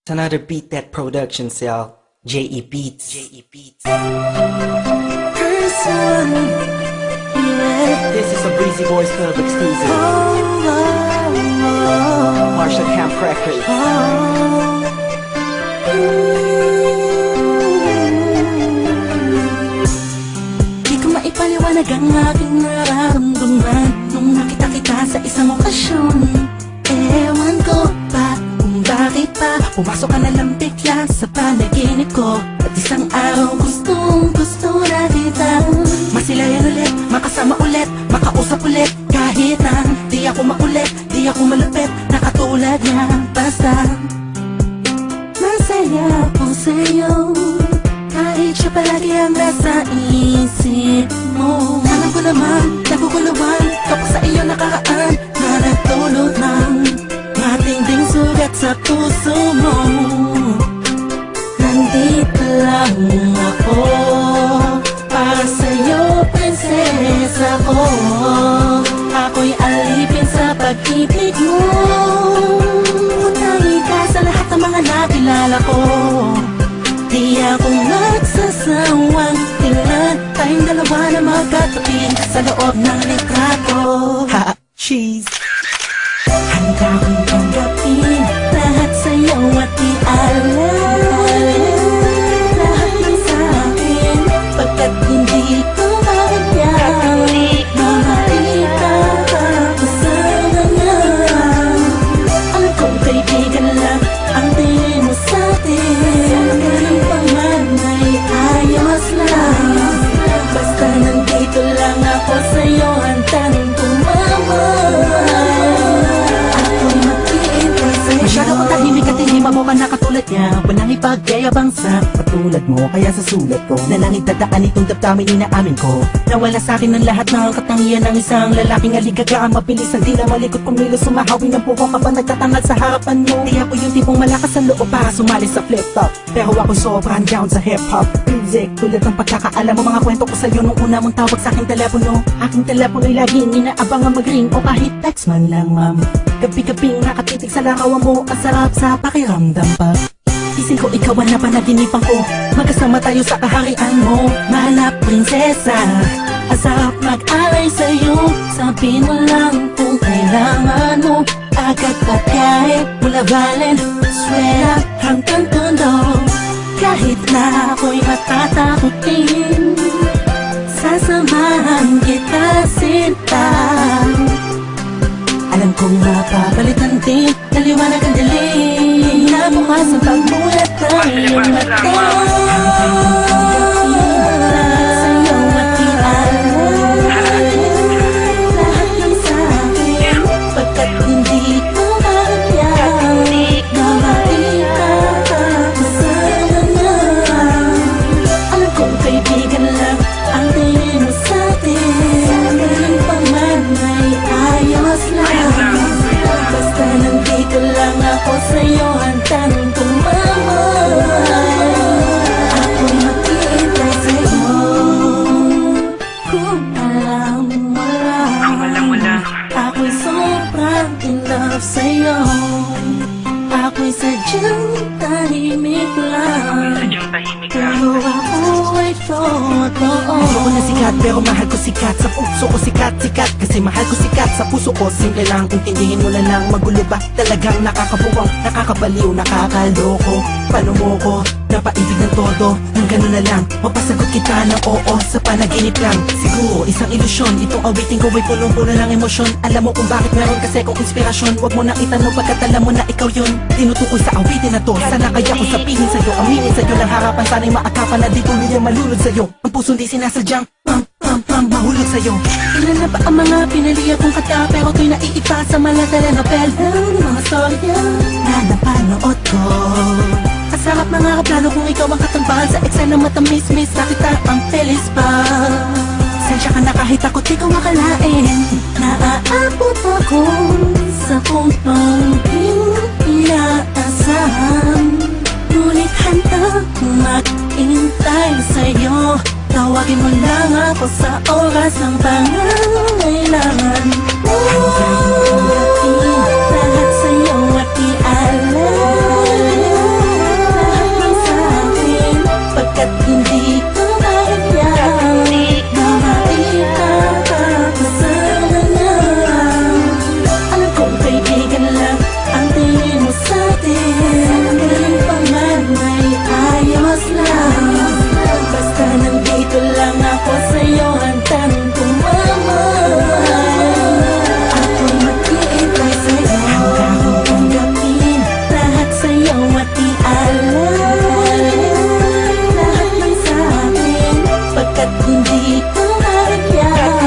It's another Beat That production cell, J.E. Beats. Person, yeah. This is a Breezy Boys Club exclusive. Marshall Camp Records. Di ko maipaliwanag ang aking nararamdaman nung nakita kita sa isang okasyon. Ewan ko pa kung bakit pa pumasok ka na lang bigla sa panaginip ko. At isang araw gustong gusto na kita masilayan ulit, makasama ulit, makausap ulit. Kahit na di ako makulit, di ako malupit, nakatulad niya. Basta masaya ako sa'yo, kahit siya palagi ang nasa isip mo. Alam ko naman, naguguluhan kapag sa iyo nakaraan na natulog ng matinding sugat sa puso mo. Nandito lang ako para sa'yo, prinsesa ko. Ako'y alipin sa pag-ibig mo. Utangi ka sa lahat ng mga nakilala ko. Di ako magsasawang tingnan tayong dalawa na magkatabi sa loob ng litrato. Ha! Cheese! Handa kong tanggapin lahat sa'yo at ialam lahat ng sa'kin, pagkat hindi ko kaya makita ako sa mga. Alam kong kaibigan lang ang tingin mo sa'tin, ganun pa man ay ayos lang. Basta nandito lang ako sa'yo, handang tumawag. Ako'y mag-iintay sa'yo. Masyado kong tahimik at hindi mamukhang na katulad niya. Walang ipag-yayabang sa patulad mo, kaya sa sulat ko na lang itadaan itong damdamin inaamin ko. Nawala sa'kin ang lahat ng katangian ng isang lalaking aligaga, mabilis ang tila malikot kumilos, sumahawi ng puko kapag nagtatangal sa harapan mo. Di ako yung tipong malakas ang loob para sumali sa flip-top, pero ako sobrang down sa hip-hop music. Tulad ng pagkakaalam mo, mga kwento ko sa'yo nung una mong tawag sa'king telepono. Aking telepono'y laging inaabangan mag-ring o kahit text man lang, ma'am. Gabi-gabing nakatitig sa larawan mo, ang sarap sa pakiramdam pa. Isip ko ikaw ang napanaginipan ko, magkasama tayo sa kaharian mo. Mahal na prinsesa, ang sarap mag-alay sa'yo. Sabihin mo lang kung kailangan mo, agad at kahit mula Valenzuela hanggang Tondo. Kahit na ako'y matatakotin, sasamahan kita sinta. Alam kong mapapalitan din, naliwanag ang dilim, nabukas ang pagmulat ng iyong mata. Sa'yo at ialam lahat ng sa'kin, pagkat hindi ko kaya na makita ako sa mga. Alam kong kaibigan lang ang tingin mo sa'tin, ganun pa man ay ayos lang. Basta nandito lang ako sa'yo, handang tumawag. Ako'y mag-iintay sa'yo. Kung alam mo lang, ako'y sobrang in love sa'yo. Ako'y sadyang tahimik lang, pero ako'y totoo. Gusto ko na sikat pero mahal ko sikat, sa puso ko sikat, kasi mahal ko sikat sa puso ko. Simple lang, intindihin mo na lang, magulo ba? Talagang nakakabuwang, nakakabaliw, nakakaloko. Paano mo ko napaibig ng todo, nang gano'n na lang mapasagot kita ng oo sa panaginip lang. Siguro isang ilusyon, itong awitin ko ay punong-puno ng emosyon. Alam mo kung bakit meron kasi kong inspirasyon. Huwag mo na itanong pagkat alam mo na ikaw yun. Tinutukoy sa awitin na to, sana kaya ko sabihin sa'yo, aminin sa'yo ng harapan. Sana'y maakapan na di tuloy ang malulod sa'yo. Ang puso di sinasadyang mahulog sa'yo. Ilan na ba ang mga pinaliya kong kata, pero to'y naiipa sa mga telenovela, mga storya na napanood ko. Ang sarap mga kaplano kung ikaw ang katambahan sa eksena matamis-mis, nakita ang felis pa. Sensya ka na kahit ako di ko makalain, naaabot ako sa puntong inaasahan. Ngunit handang mag-intay sa'yo, tawagin mo lang ako sa oras ng pangangailangan. Handang tanggapin lahat sa'yo at ialam bawat ialam. Lahat ng sa atin, pagkat hindi ka maragyan.